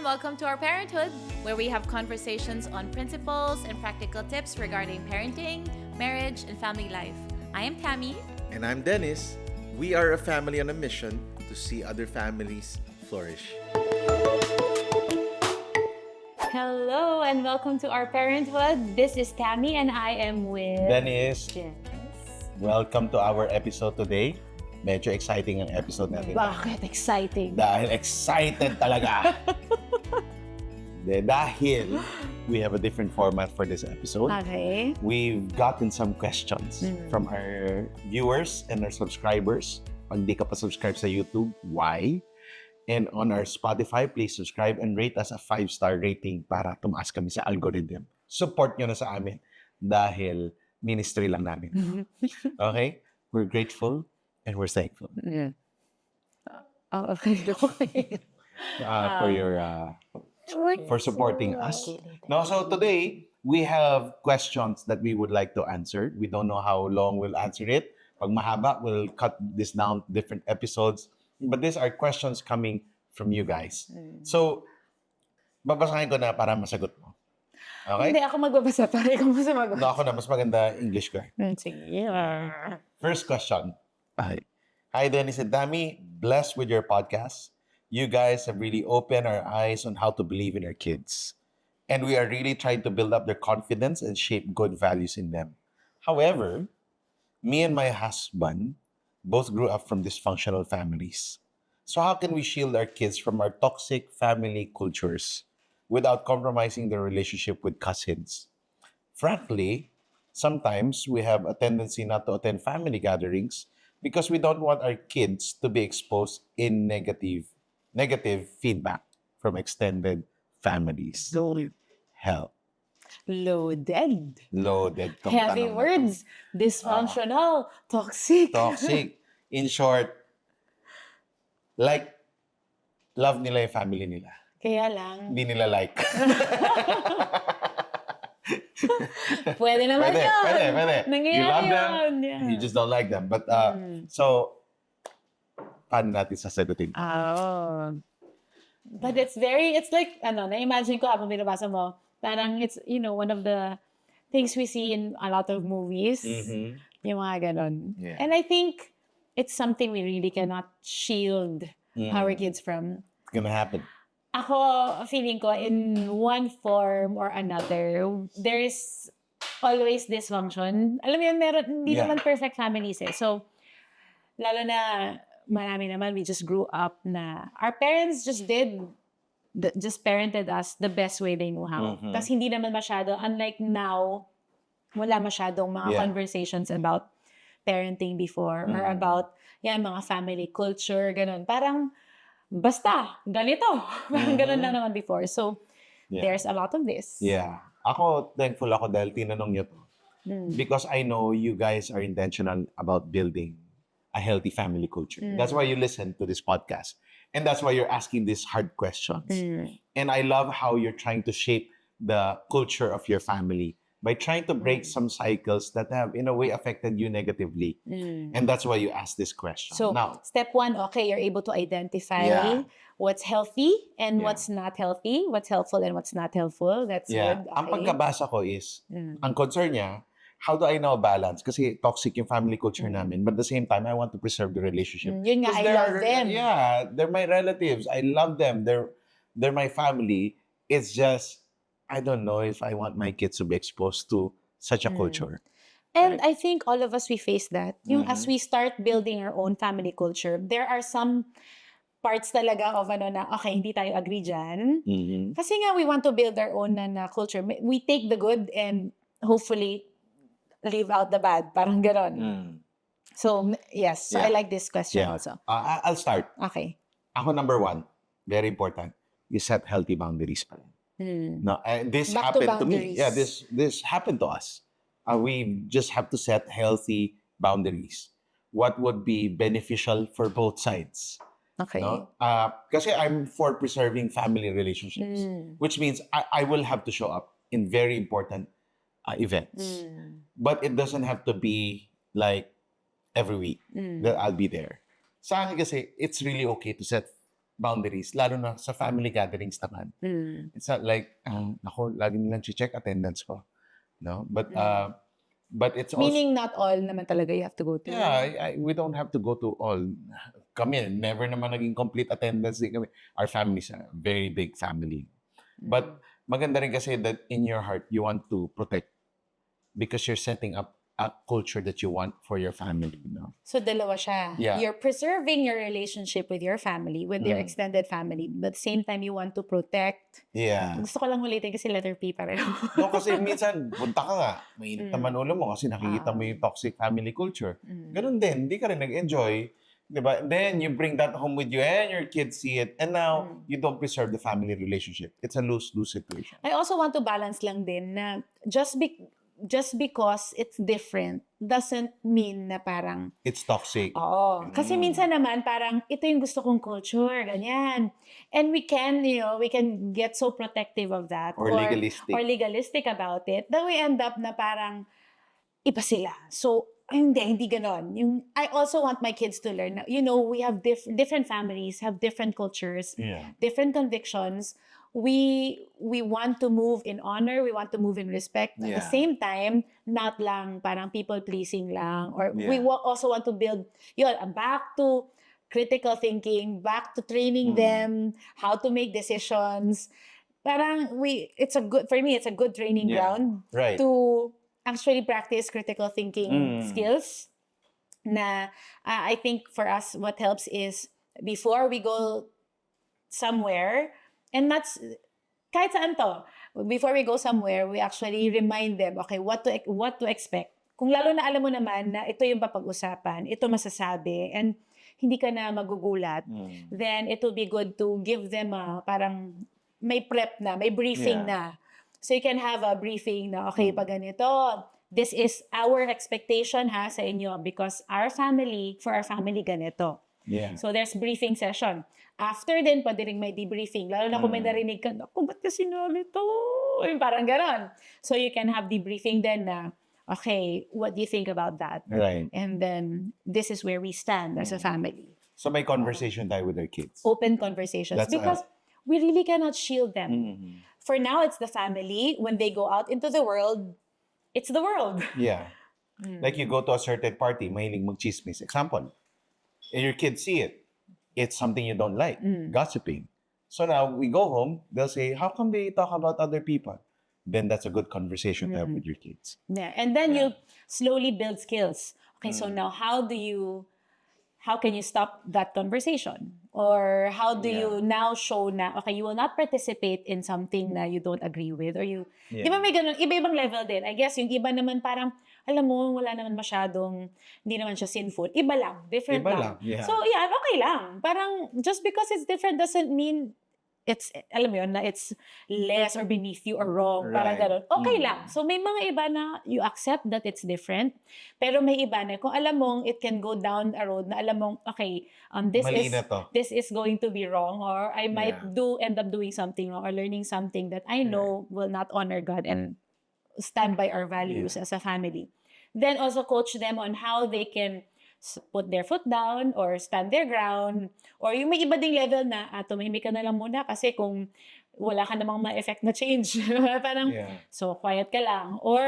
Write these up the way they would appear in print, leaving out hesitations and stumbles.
and welcome to our Parenthood, where we have conversations on principles and practical tips regarding parenting, marriage, and family life. I am Thammie. And I'm Dennis. We are a family on a mission to see other families flourish. Hello and welcome to our Parenthood. This is Thammie and I am with Dennis, Jess. welcome to our episode today. Medyo exciting ang episode natin. Bakit exciting? Dahil excited talaga. Dahil we have a different format for this episode. Okay. We've gotten some questions from our viewers and our subscribers. Pag di ka pa subscribe sa YouTube, why? And on our Spotify, please subscribe and rate us a 5-star rating para tumaas kami sa algorithm. Support nyo na sa amin dahil ministry lang namin. Okay? We're grateful and we're thankful Yeah. Oh, okay. for your for supporting us. No, so today we have questions that we would like to answer. We don't know how long we'll answer it. Pag mahaba, we'll cut this down to different episodes. But these are questions coming from you guys. So, babasahin ko na para masagot mo. Okay? Hindi ako magbabasa para ikaw masagot. No, ako na, mas maganda English ko. Sige. First question. Hi, Dennis and Thammie. Blessed with your podcast. You guys have really opened our eyes on how to believe in our kids. And we are really trying to build up their confidence and shape good values in them. However, me and my husband both grew up from dysfunctional families. So how can we shield our kids from our toxic family cultures without compromising their relationship with cousins? Frankly, sometimes we have a tendency not to attend family gatherings because we don't want our kids to be exposed in negative feedback from extended families. Hell. Loaded. Loaded. Heavy words. Dysfunctional. Toxic. Toxic. In short, like, love nila yung family nila. Kaya lang. Hindi nila like. Pwede naman yun. Pwede. Nangyayari You love them, yun. Yeah. you just don't like them. But, so, paano natin sasagutin? Oh. But it's like, na-imagine ko habang binabasa mo, parang it's, one of the things we see in a lot of movies. Yung mga ganon. Yeah. And I think it's something we really cannot shield our kids from. It's gonna happen. Ako, feeling ko, in one form or another, there is always dysfunction. Alam mo yun, hindi naman perfect families eh. So, lalo na, marami naman, we just grew up na, our parents just parented us the best way they knew how. Tapos hindi naman masyado, unlike now, wala masyadong mga conversations about parenting before or about, mga family culture, ganun. Parang, basta, ganito. Parang ganun lang naman before. So, there's a lot of this. Yeah. Ako, thankful ako dahil tinanong niyo to. Because I know you guys are intentional about building a healthy family culture. That's why you listen to this podcast. And that's why you're asking these hard questions. And I love how you're trying to shape the culture of your family by trying to break some cycles that have, in a way, affected you negatively. And that's why you ask this question. So, now, step one, okay, you're able to identify what's healthy and what's not healthy, what's helpful and what's not helpful. That's good. Okay. Ang pagkabasa ko is, ang concern niya, how do I now balance? Kasi toxic yung family culture namin. But at the same time, I want to preserve the relationship. Yun nga, I love them. Yeah, they're my relatives. I love them. They're my family. It's just, I don't know if I want my kids to be exposed to such a culture. And I think all of us, we face that. Yung as we start building our own family culture, there are some parts talaga of na, okay, hindi tayo agree dyan. Kasi nga, we want to build our own na culture. We take the good and hopefully leave out the bad. Parang ganon. So, yes. So I like this question also. I'll start. Okay. Ako, number one, very important, you set healthy boundaries pa rin. No, and this Back to happened to me. boundaries. Yeah, this happened to us. We just have to set healthy boundaries. What would be beneficial for both sides? Okay. No? Kasi I'm for preserving family relationships, which means I will have to show up in very important events. But it doesn't have to be like every week that I'll be there. Sa akin kasi, it's really okay to set boundaries, lalo na sa family gatherings naman. It's not like, ako, lagi nilang check attendance ko. No? But it's also... Meaning not all naman talaga you have to go to. Yeah, we don't have to go to all. Kami, never naman naging complete attendance din kami. Our family is a very big family. But maganda rin kasi that in your heart, you want to protect because you're setting up a culture that you want for your family. No? So, dalawa siya. Yeah. You're preserving your relationship with your family, with your extended family. But at the same time, you want to protect. Yeah. Gusto ko lang ulitin kasi letter P pareho. No, kasi minsan, punta ka nga, mainit naman ulo mo kasi nakikita mo yung toxic family culture. Ganun din, hindi ka rin nag-enjoy. Diba? Then, you bring that home with you and your kids see it. And now, you don't preserve the family relationship. It's a lose-lose situation. I also want to balance lang din na just because it's different doesn't mean na parang It's toxic. oo. Kasi minsan naman parang ito yung gusto kong culture, ganyan. And we can get so protective of that. Or legalistic. Or legalistic about it. That we end up na parang iba sila. So, hindi ganon. I also want my kids to learn na, we have different families, have different cultures, different convictions. We want to move in honor, we want to move in respect. At the same time, not lang parang people-pleasing lang. Or we also want to build, back to critical thinking, back to training them, how to make decisions. Parang for me, it's a good training ground to actually practice critical thinking skills. Na I think for us, what helps is before we go somewhere, and that's, kahit saan to, before we go somewhere, we actually remind them, okay, what to expect. Kung lalo na alam mo naman na ito yung papag-usapan, ito masasabi, and hindi ka na magugulat, then it will be good to give them parang may prep na, may briefing na. So you can have a briefing na, okay, pag ganito, this is our expectation sa inyo because for our family, ganito. Yeah. So there's briefing session. After din, pwede rin may debriefing. Lalo na kung may narinig ka, ba't kasi sinabi to? Yung parang ganon. So you can have debriefing then na, okay, what do you think about that? Right. And then, this is where we stand as a family. So may conversation tayo with our kids. Open conversations. Because we really cannot shield them. For now, it's the family. When they go out into the world, it's the world. Yeah. Like you go to a certain party, mahilig mag-chismis. Example. And your kids see it. It's something you don't like. Gossiping. So now we go home, they'll say, how come they talk about other people? Then that's a good conversation to have with your kids. Yeah. And then you slowly build skills. Okay, so now how can you stop that conversation? Or how do you now show na, okay, you will not participate in something na you don't agree with, or you, di ba may ganun, iba-ibang level din. I guess yung iba naman parang, alam mo, wala naman masyadong, hindi naman siya sinful. Iba lang, different lang. Yeah. So, okay lang. Parang, just because it's different doesn't mean it's, alam mo yun, na it's less or beneath you or wrong. Parang gano'n. Okay lang. So, may mga iba na you accept that it's different. Pero may iba na, kung alam mong it can go down a road na alam mong, okay, this is going to be wrong, or I might end up doing something wrong or learning something that I know will not honor God and stand by our values as a family. Then also coach them on how they can put their foot down or stand their ground. Or yung may iba ding level na, tumahimik ka na lang muna kasi kung wala ka namang ma-effect na change. Parang, so quiet ka lang. Or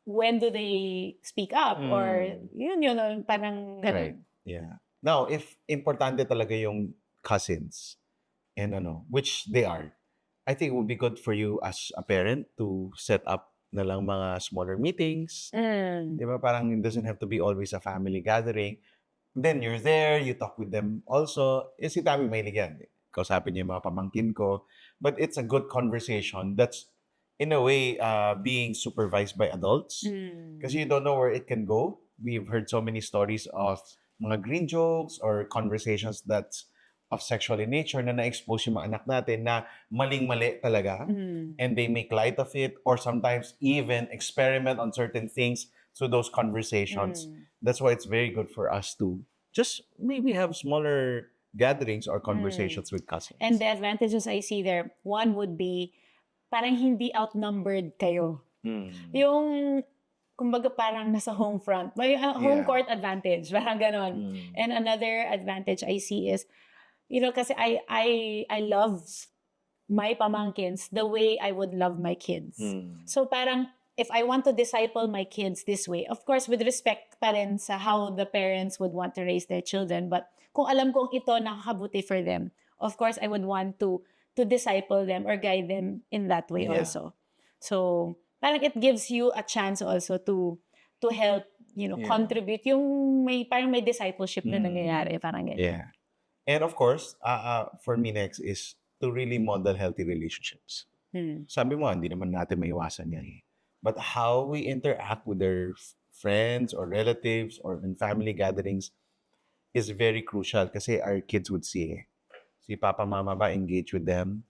when do they speak up? Or yun, parang ganun. Right. Yeah. Now, if importante talaga yung cousins, and which they are, I think it would be good for you as a parent to set up na lang mga smaller meetings. Di ba? Parang it doesn't have to be always a family gathering. Then you're there, you talk with them also. Si Thammie mahilig yan. Kausapin niya yung mga pamangkin ko. But it's a good conversation that's, in a way, being supervised by adults. Kasi you don't know where it can go. We've heard so many stories of mga green jokes or conversations that's of sexual in nature na na-expose yung mga anak natin na maling-mali talaga. And they make light of it or sometimes even experiment on certain things through those conversations. That's why it's very good for us to just maybe have smaller gatherings or conversations with cousins. And the advantages I see there, one would be parang hindi outnumbered kayo. Yung kumbaga parang nasa home front. May home court advantage. Parang ganon. And another advantage I see is kasi I love my pamangkins the way I would love my kids. So parang, if I want to disciple my kids this way, of course, with respect pa rin sa how the parents would want to raise their children, but kung alam kong ito nakakabuti for them, of course, I would want to disciple them or guide them in that way also. So, parang it gives you a chance also to help, contribute yung parang may discipleship na nangyayari, parang ganyan. Yeah. And of course, for me next is to really model healthy relationships. Sabi mo, hindi naman natin maiwasan yan eh. But how we interact with their friends or relatives or in family gatherings is very crucial kasi our kids would see si Papa Mama ba engage with them?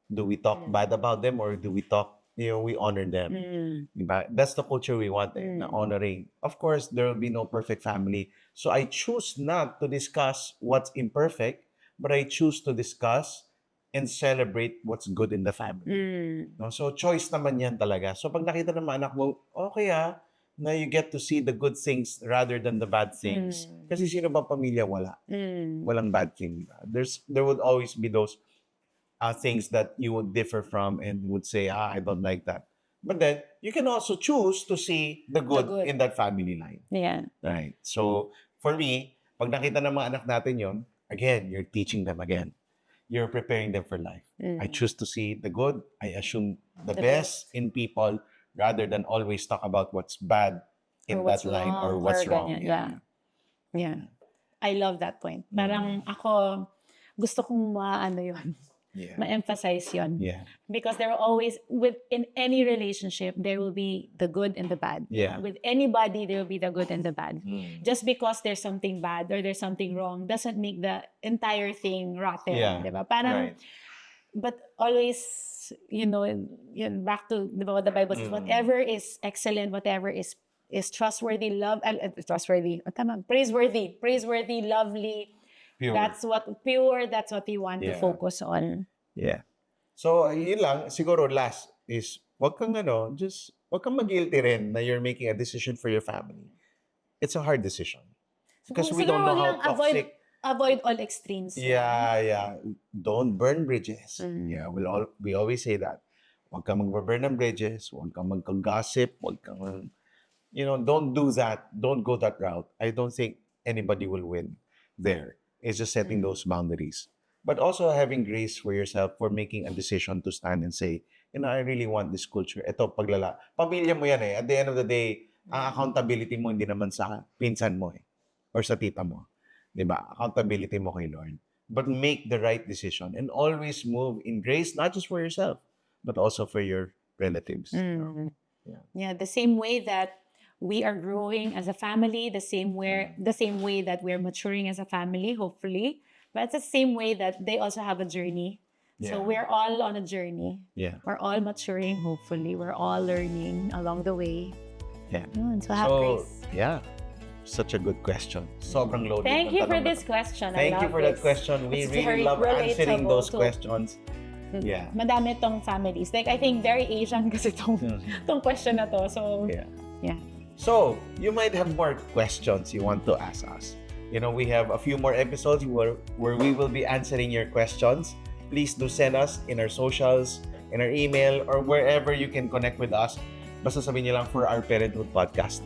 Do we talk bad about them or do we talk, we honor them? Diba? That's the culture we want, na honoring. Of course, there will be no perfect family. So I choose not to discuss what's imperfect, but I choose to discuss and celebrate what's good in the family. No? So choice naman yan talaga. So pag nakita ng mga anak mo, okay na you get to see the good things rather than the bad things. Kasi sino ba pamilya wala? Walang bad thing. There would always be those things that you would differ from and would say, I don't like that. But then, you can also choose to see the good in that family line. Yeah. Right. So, for me, pag nakita ng mga anak natin yon, again, you're teaching them again. You're preparing them for life. I choose to see the good. I assume the best in people rather than always talk about what's bad in that line or what's wrong. Yeah. I love that point. Parang ako, gusto kong yun. Ma-emphasize yun. Yeah. Because there will always, in any relationship, there will be the good and the bad. Yeah. With anybody, there will be the good and the bad. Just because there's something bad or there's something wrong doesn't make the entire thing rotten. Yeah. Diba? Parang, but always, back to what the Bible says, whatever is excellent, whatever is trustworthy, praiseworthy, lovely, Pure. that's what we want to focus on. Yeah. So, yun lang. Siguro last is, wag kang mag-guilty rin na you're making a decision for your family. It's a hard decision. Because we don't know how toxic. Avoid all extremes. Yeah. Don't burn bridges. Yeah, we always say that. Wag kang mag-burn ng bridges. Wag kang mag-gossip. Wag kang, don't do that. Don't go that route. I don't think anybody will win there. It's just setting those boundaries. But also having grace for yourself for making a decision to stand and say, I really want this culture. Ito, paglala. Pamilya mo yan eh. At the end of the day, ang accountability mo hindi naman sa pinsan mo eh. Or sa tita mo. Diba? Accountability mo kay Lord. But make the right decision and always move in grace, not just for yourself, but also for your relatives. Yeah, the same way that we are growing as a family, the same way that we're maturing as a family, hopefully. But it's the same way that they also have a journey. So we're all on a journey. Yeah. We're all maturing, hopefully. We're all learning along the way. Yeah. So have grace. Yeah. Such a good question. Sobrang loaded. Thank you for this question. Thank you for that question. We really love answering those questions. Yeah. Madami tong families. Like, I think very Asian kasi tong question na to. So, yeah. So, you might have more questions you want to ask us. We have a few more episodes where we will be answering your questions. Please do send us in our socials, in our email, or wherever you can connect with us. Basta sabihin niyo lang for our Parenthood Podcast.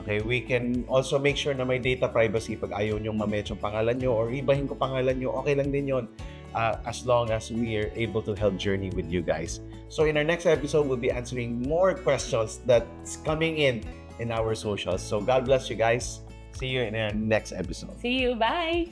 Okay, we can also make sure na may data privacy pag ayaw niyong ma-mention pangalan niyo or ibahin ko pangalan niyo, okay lang din yun. As long as we are able to help journey with you guys. So in our next episode, we'll be answering more questions that's coming in our socials. So God bless you guys. See you in our next episode. See you. Bye.